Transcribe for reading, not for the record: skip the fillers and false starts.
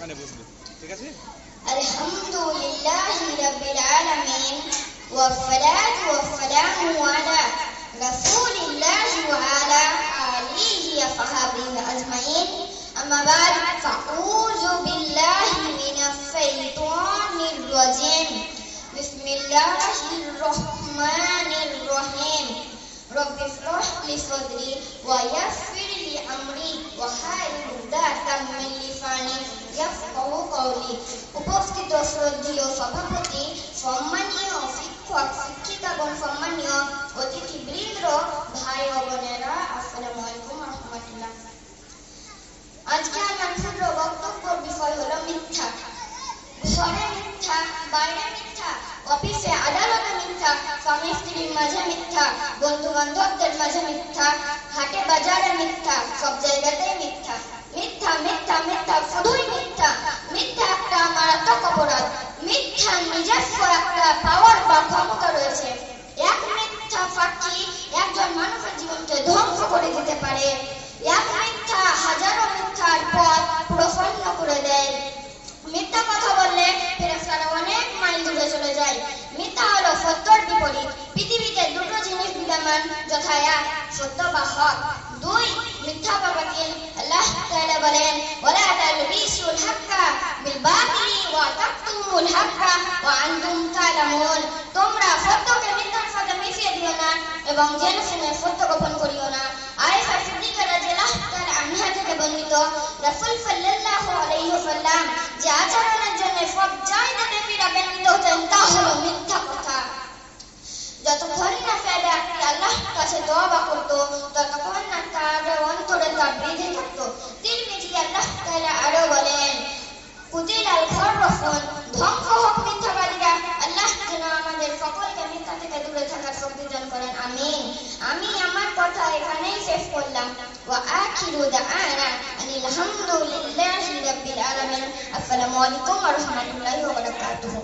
এখানে বসবে, ঠিক আছে? আলহামদুলিল্লাহি রাব্বিল আলামিন ওয়াসসালাতু ওয়াসসালামু আলা রাসূলিল্লাহি ওয়া আলা আলিহি ওয়া সাহবিহি আজমাইন। আম্মা বা'দ, ফাউযু বিল্লাহি মিনাশ শাইতানির রাজীম। বিসমিল্লাহির রহমানির রহিম। রব্বি ইশরাহ লি সাদরি ওয়া ইয়াসসির লি আমরি ওয়াহলুল উকদাতাম মিন লিসানি ইয়াফকাহু কওলি। উপস্থিত শ্রদ্ধেয় সভাপতি, সম্মানীয় শিক্ষক শিক্ষিকাগণ, সম্মানীয় অতিথিবৃন্দ, ভাই ও বোনেরা, আসসালামু আলাইকুম ওয়া রাহমাতুল্লাহ। আজকে আমার ক্ষুদ্র বক্তব্যের বিষয় হলো মিথ্যা। ঘরে মিথ্যা, বাইরে মিথ্যা, অফিসে আদালতে মিথ্যা, স্বামী স্ত্রীর মাঝে মিথ্যা, বন্ধু বান্ধবদের মাঝে মিথ্যা, হাটে বাজারে মিথ্যা, সব জায়গাতেই মিথ্যা। মিথ্যা মিথ্যা মিথ্যা, শুধুই মিথ্যা। মিথ্যা একটা মারাত্মক অপরাধ। মিথ্যা নিজস্ব একটা পাওয়ার বা ক্ষমতা রয়েছে। এক মিথ্যা সাক্ষী একজন মানুষের জীবনকে ধ্বংস করে দিতে পারে। এক মিথ্যা হাজারো মিথ্যার পথ প্রসন্ন করে দেয়। মিথ্যা কথা বললে ফেরেশতারা অনেক মাইল দূরে চলে যায়। মিথ্যা হলো সত্যের বিপরীত। পৃথিবীতে দুটো জিনিস বিদ্যমান, যথা এক, সত্য বা হক; দুই, মিথ্যা বা বাতিল। আল্লাহ তাআলা বলেন, ওয়ালা তালবিসুল হাক্কা বিল বাতিলি ওয়া তাকতুমুল হাক্কা ওয়া আনতুম তা'লামুন। তোমরা সত্যকে মিথ্যার সাথে মিশিয়ে দিও না এবং জেনে শুনে সত্য গোপন করিও না। আয়েশা সিদ্দিকা রাদিয়াল্লাহু তাআলা আনহা থেকে বর্ণিত, রাসূল সাল্লাল্লাহু আলাইহি ওয়াসাল্লাম যে আচরণের জন্য সব চাইতে বিরাগিত হতেন তা হলো মিথ্যা কথা। যতক্ষণ না সে ব্যক্তি আল্লাহর কাছে তওবা করত, ততক্ষণ না তার অন্তরে তা বেঁধে থাকত। তিরমিজি আল্লাহ তাআলা আরো বলেন, কুতিলাল খাররাসুন, ধ্বংস হোক মিথ্যাবাদীরা। আল্লাহ যেন আমাদের সকলকে মিথ্যা থেকে দূরে থাকার শক্তি দান করেন, আমিন। আমি আমার কথা এখানেই শেষ করলাম। ওয়া আখিরু দা'আনা আনিল হামদুলিল্লাহি রাব্বিল আলামিন। আসসালামু আলাইকুম ওয়া রাহমাতুল্লাহি ওয়া বারাকাতুহু।